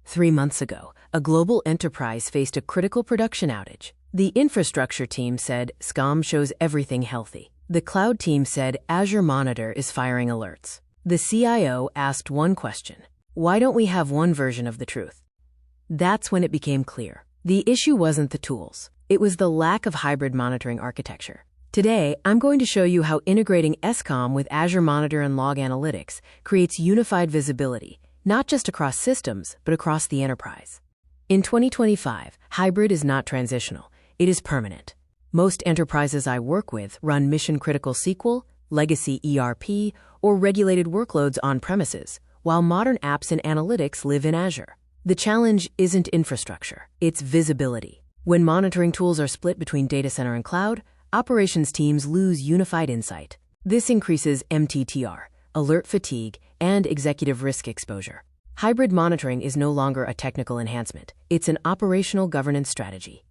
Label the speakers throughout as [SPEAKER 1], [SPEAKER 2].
[SPEAKER 1] 3 months ago, a global enterprise faced a critical production outage. The infrastructure team said SCOM shows everything healthy. The cloud team said Azure Monitor is firing alerts. The CIO asked one question: why don't we have one version of the truth? That's when it became clear. The issue wasn't the tools. It was the lack of hybrid monitoring architecture. Today, I'm going to show you how integrating SCOM with Azure Monitor and Log Analytics creates unified visibility, not just across systems, but across the enterprise. In 2025, hybrid is not transitional. It is permanent. Most enterprises I work with run mission-critical SQL, legacy ERP, or regulated workloads on premises, while modern apps and analytics live in Azure. The challenge isn't infrastructure, it's visibility. When monitoring tools are split between data center and cloud, operations teams lose unified insight. This increases MTTR, alert fatigue, and executive risk exposure. Hybrid monitoring is no longer a technical enhancement. It's an operational governance strategy.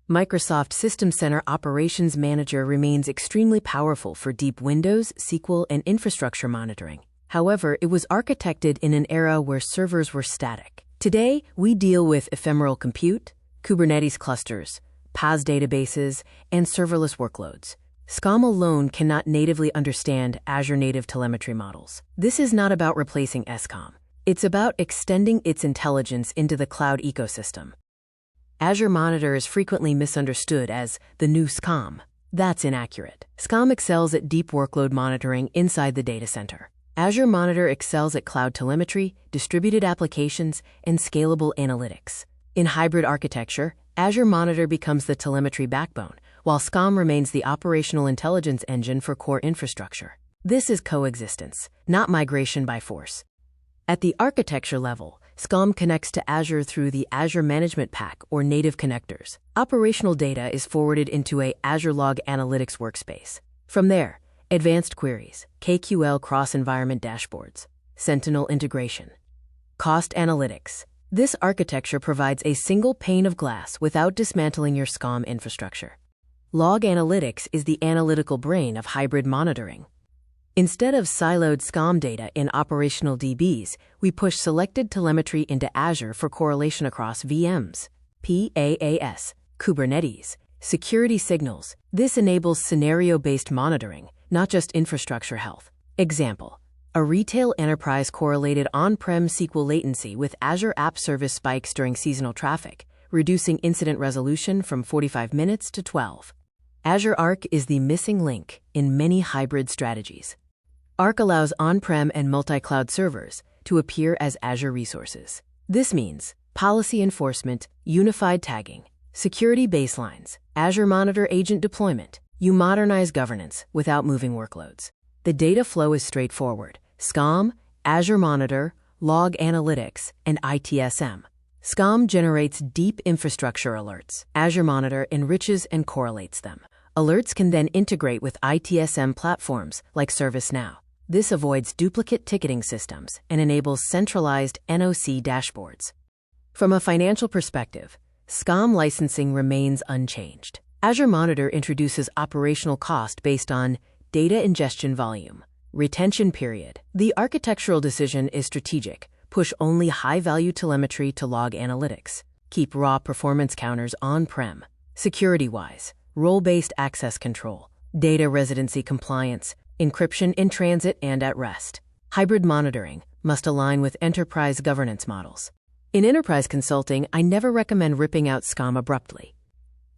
[SPEAKER 1] Microsoft System Center Operations Manager remains extremely powerful for deep Windows, SQL, and infrastructure monitoring. However, it was architected in an era where servers were static. Today, we deal with ephemeral compute, Kubernetes clusters, PaaS databases, and serverless workloads. SCOM alone cannot natively understand Azure native telemetry models. This is not about replacing SCOM. It's about extending its intelligence into the cloud ecosystem. Azure Monitor is frequently misunderstood as the new SCOM. That's inaccurate. SCOM excels at deep workload monitoring inside the data center. Azure Monitor excels at cloud telemetry, distributed applications, and scalable analytics. In hybrid architecture, Azure Monitor becomes the telemetry backbone, while SCOM remains the operational intelligence engine for core infrastructure. This is coexistence, not migration by force. At the architecture level, SCOM connects to Azure through the Azure Management Pack or native connectors. Operational data is forwarded into a Azure Log Analytics Workspace. From there, advanced queries, KQL cross-environment dashboards, Sentinel integration, cost analytics. This architecture provides a single pane of glass without dismantling your SCOM infrastructure. Log Analytics is the analytical brain of hybrid monitoring. Instead of siloed SCOM data in operational DBs, we push selected telemetry into Azure for correlation across VMs, PaaS, Kubernetes, security signals. This enables scenario-based monitoring, not just infrastructure health. Example: a retail enterprise correlated on-prem SQL latency with Azure App Service spikes during seasonal traffic, reducing incident resolution from 45 minutes to 12. Azure Arc is the missing link in many hybrid strategies. Arc allows on-prem and multi-cloud servers to appear as Azure resources. This means policy enforcement, unified tagging, security baselines, Azure Monitor agent deployment. You modernize governance without moving workloads. The data flow is straightforward: SCOM, Azure Monitor, Log Analytics, and ITSM. SCOM generates deep infrastructure alerts. Azure Monitor enriches and correlates them. Alerts can then integrate with ITSM platforms like ServiceNow. This avoids duplicate ticketing systems and enables centralized NOC dashboards. From a financial perspective, SCOM licensing remains unchanged. Azure Monitor introduces operational cost based on data ingestion volume, retention period. The architectural decision is strategic. Push only high-value telemetry to Log Analytics. Keep raw performance counters on-prem. Security-wise, role-based access control, data residency compliance, encryption in transit and at rest. Hybrid monitoring must align with enterprise governance models. In enterprise consulting, I never recommend ripping out SCOM abruptly.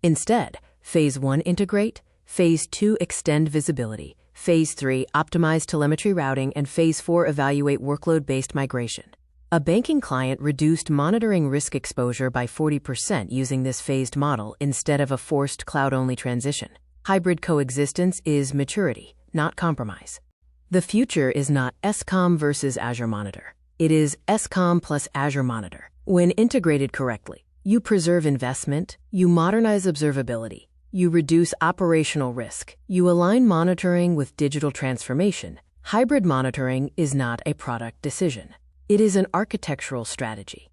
[SPEAKER 1] Instead, Phase 1 integrate, Phase 2 extend visibility, Phase 3 optimize telemetry routing, and Phase 4 evaluate workload-based migration. A banking client reduced monitoring risk exposure by 40% using this phased model instead of a forced cloud-only transition. Hybrid coexistence is maturity, not compromise. The future is not SCOM versus Azure Monitor. It is SCOM plus Azure Monitor. When integrated correctly, you preserve investment, you modernize observability, you reduce operational risk, you align monitoring with digital transformation. Hybrid monitoring is not a product decision. It is an architectural strategy.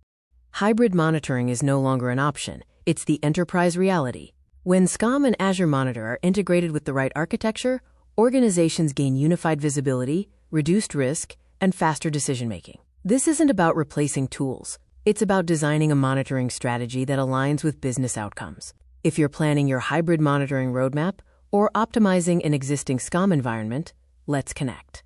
[SPEAKER 1] Hybrid monitoring is no longer an option. It's the enterprise reality. When SCOM and Azure Monitor are integrated with the right architecture, organizations gain unified visibility, reduced risk, and faster decision-making. This isn't about replacing tools. It's about designing a monitoring strategy that aligns with business outcomes. If you're planning your hybrid monitoring roadmap or optimizing an existing SCOM environment, let's connect.